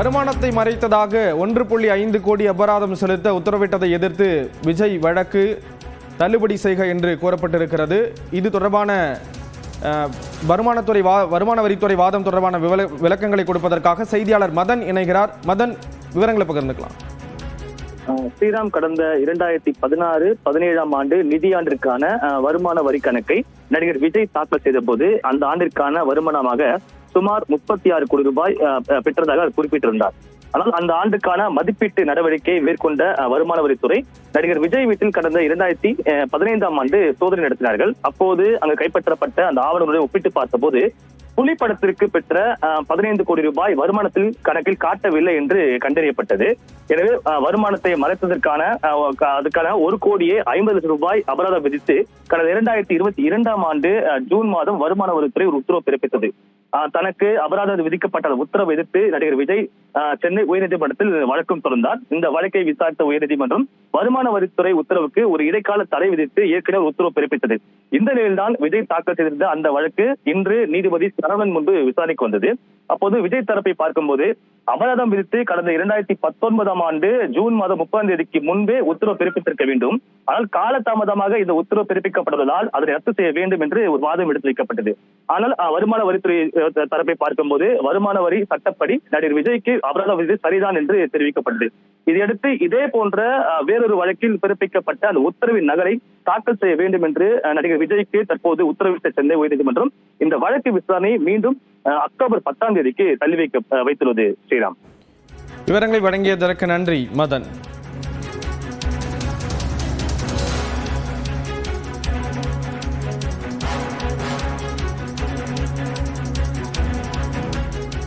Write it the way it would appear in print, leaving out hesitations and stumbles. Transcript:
வருமானத்தை மறைத்ததாக 1.5 கோடி அபராதம் செலுத்த உத்தரவிட்டதை எதிர்த்து விஜய் வழக்கு தள்ளுபடி செய்க என்று கூறப்பட்டிருக்கிறது. இது தொடர்பான வருமான வரித்துறை வாதம் தொடர்பான விளக்கங்களை கொடுப்பதற்காக செய்தியாளர் மதன் இணைகிறார். மதன், விவரங்களை பகிர்ந்துக்கலாம். ஸ்ரீராம், கடந்த 2016-17 ஆண்டு நிதியாண்டிற்கான வருமான வரி கணக்கை நடிகர் விஜய் தாக்கல் செய்த போது அந்த ஆண்டிற்கான வருமானமாக சுமார் 36 கோடி ரூபாய் பெற்றதாக குறிப்பிட்டிருந்தார். ஆனால் அந்த ஆண்டுக்கான மதிப்பீட்டு நடவடிக்கை மேற்கொண்ட வருமான வரித்துறை நடிகர் விஜய் வீட்டில் கடந்த 2015 ஆண்டு சோதனை நடத்தினார்கள். அப்போது அங்கு கைப்பற்றப்பட்ட அந்த ஆவணங்களுடன் ஒப்பிட்டு பார்த்தபோது புலி படத்திற்கு பெற்ற 15 கோடி ரூபாய் வருமானத்தில் கணக்கில் காட்டவில்லை என்று கண்டறியப்பட்டது. எனவே வருமானத்தை மறைத்ததற்கான அதுக்கான 1,50,00,000 ரூபாய் அபராதம் விதித்து கடந்த 2022 ஆண்டு ஜூன் மாதம் வருமான வரித்துறை ஒரு உத்தரவு பிறப்பித்தது. தனக்கு அபராதம் விதிக்கப்பட்ட உத்தரவை எதிர்த்து நடிகர் விஜய் சென்னை உயர்நீதிமன்றத்தில் வழக்கும் தொடர்ந்தார். இந்த வழக்கை விசாரித்த உயர்நீதிமன்றம் வருமான வரித்துறை உத்தரவுக்கு ஒரு இடைக்கால தடை விதித்து ஏற்கனவே உத்தரவு பிறப்பித்தது. இந்த நிலையில்தான் விஜய் தாக்கல் செய்திருந்த அந்த வழக்கு இன்று நீதிபதி சரவணன் முன்பு விசாரணைக்கு வந்தது. அப்போது விஜய் தரப்பை பார்க்கும்போது அபராதம் விதித்து கடந்த 2019 ஆண்டு ஜூன் மாதம் 30ஆம் தேதிக்கு முன்பே உத்தரவு பிறப்பித்திருக்க வேண்டும். ஆனால் காலதாமதமாக இந்த உத்தரவு பிறப்பிக்கப்படுவதால் அதனை ரத்து செய்ய வேண்டும் என்று ஒரு வாதம் எடுத்து வைக்கப்பட்டது. ஆனால் வருமான வரித்துறை தரப்பை பார்க்கும்போது வருமான வரி சட்டப்படி நடிகர் விஜய்க்கு அபராதம் விதித்து சரிதான் என்று தெரிவிக்கப்பட்டது. இதையடுத்து இதே போன்ற வேறொரு வழக்கில் பிறப்பிக்கப்பட்ட அந்த உத்தரவின் நகலை தாக்கல் செய்ய வேண்டும் என்று நடிகர் விஜய்க்கு தற்போது உத்தரவிட்ட சென்னை உயர்நீதிமன்றம் இந்த வழக்கு விசாரணை மீண்டும் அக்டோபர் 10ஆம் தேதிக்கு தள்ளி வைத்துள்ளது. ஸ்ரீராம், விவரங்களை வழங்கியதற்கு நன்றி மதன்.